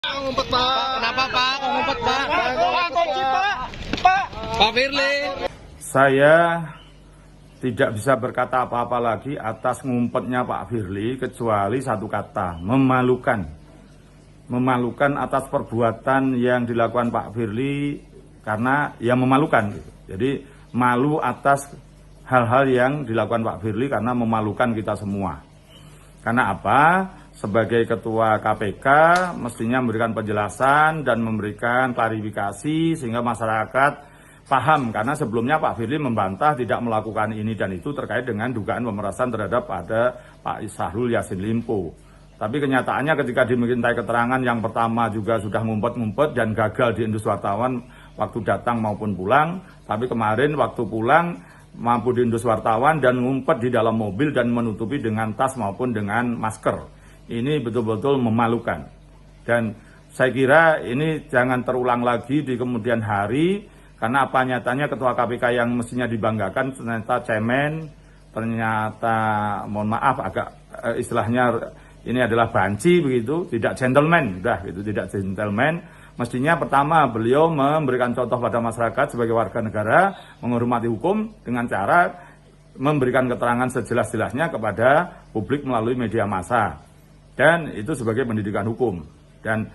Ngumpet, Pak. Kenapa, Pak? Kok ngumpet, Pak? Pak, kunci, Pak. Pak. Pak Firly. Saya tidak bisa berkata apa-apa lagi atas ngumpetnya Pak Firly kecuali satu kata, memalukan. Memalukan atas perbuatan yang dilakukan Pak Firly karena ya memalukan. Jadi malu atas hal-hal yang dilakukan Pak Firly karena memalukan kita semua. Karena apa? Sebagai Ketua KPK mestinya memberikan penjelasan dan memberikan klarifikasi sehingga masyarakat paham, karena sebelumnya Pak Firly membantah tidak melakukan ini dan itu terkait dengan dugaan pemerasan terhadap ada Pak Syahrul Yassin Limpo. Tapi kenyataannya ketika dimintai keterangan yang pertama juga sudah ngumpet-ngumpet dan gagal diendus wartawan waktu datang maupun pulang. Tapi kemarin waktu pulang mampu diendus wartawan dan ngumpet di dalam mobil dan menutupi dengan tas maupun dengan masker. Ini betul-betul memalukan. Dan saya kira ini jangan terulang lagi di kemudian hari. Karena apa nyatanya Ketua KPK yang mestinya dibanggakan ternyata cemen, ternyata mohon maaf agak istilahnya ini adalah banci begitu, tidak gentleman, udah gitu, tidak gentleman. Mestinya pertama beliau memberikan contoh pada masyarakat sebagai warga negara, menghormati hukum dengan cara memberikan keterangan sejelas-jelasnya kepada publik melalui media massa. Dan itu sebagai pendidikan hukum. Dan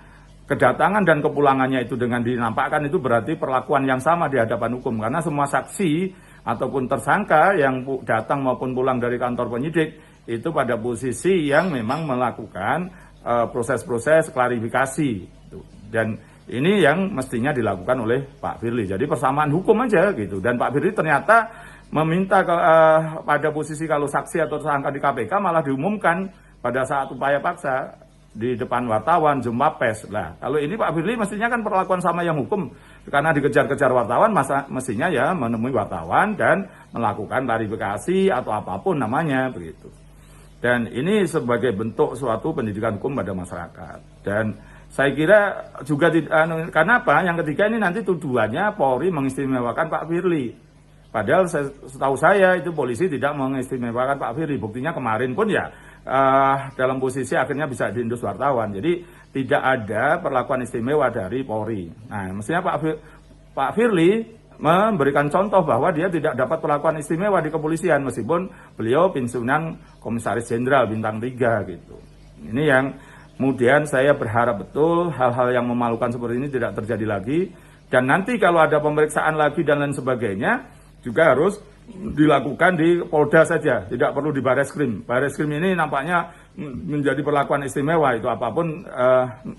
kedatangan dan kepulangannya itu dengan dinampakkan itu berarti perlakuan yang sama di hadapan hukum. Karena semua saksi ataupun tersangka yang datang maupun pulang dari kantor penyidik itu pada posisi yang memang melakukan proses-proses klarifikasi. Dan ini yang mestinya dilakukan oleh Pak Firly. Jadi persamaan hukum aja gitu. Dan Pak Firly ternyata meminta pada posisi kalau saksi atau tersangka di KPK malah diumumkan pada saat upaya paksa di depan wartawan, jumpa pers. Nah, kalau ini Pak Firly mestinya kan perlakuan sama yang hukum. Karena dikejar-kejar wartawan, mestinya ya menemui wartawan dan melakukan klarifikasi atau apapun namanya begitu. Dan ini sebagai bentuk suatu pendidikan hukum pada masyarakat. Dan saya kira juga karena apa? Yang ketiga ini nanti tuduhannya Polri mengistimewakan Pak Firly. Padahal setahu saya itu polisi tidak mengistimewakan Pak Firly. Buktinya kemarin pun ya dalam posisi akhirnya bisa diendus wartawan. Jadi tidak ada perlakuan istimewa dari Polri. Nah, mestinya Pak Firly memberikan contoh bahwa dia tidak dapat perlakuan istimewa di kepolisian meskipun beliau pensiunan Komisaris Jenderal bintang 3 gitu. Ini yang kemudian saya berharap betul hal-hal yang memalukan seperti ini tidak terjadi lagi. Dan nanti kalau ada pemeriksaan lagi dan lain sebagainya juga harus dilakukan di Polda saja, tidak perlu di Bareskrim. Bareskrim ini nampaknya menjadi perlakuan istimewa, itu apapun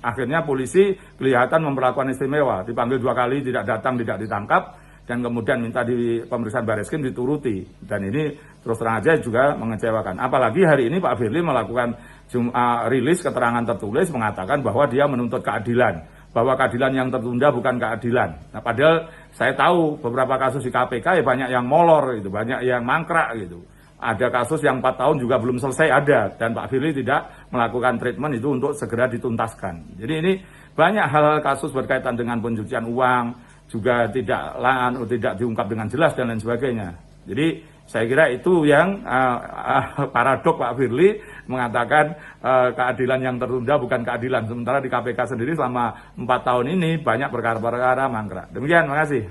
akhirnya polisi kelihatan memperlakukan istimewa, dipanggil 2 kali tidak datang, tidak ditangkap, dan kemudian minta di pemeriksaan Bareskrim dituruti. Dan ini terus terang aja juga mengecewakan. Apalagi hari ini Pak Firly melakukan rilis keterangan tertulis mengatakan bahwa dia menuntut keadilan. Bahwa keadilan yang tertunda bukan keadilan. Nah, padahal saya tahu beberapa kasus di KPK ya banyak yang molor gitu, banyak yang mangkrak gitu. Ada kasus yang 4 tahun juga belum selesai ada, dan Pak Firly tidak melakukan treatment itu untuk segera dituntaskan. Jadi ini banyak hal-hal kasus berkaitan dengan pencucian uang juga tidak diungkap dengan jelas dan lain sebagainya. Jadi saya kira itu yang paradok Pak Firly mengatakan keadilan yang tertunda bukan keadilan. Sementara di KPK sendiri selama 4 tahun ini banyak perkara-perkara mangkrak. Demikian, terima kasih.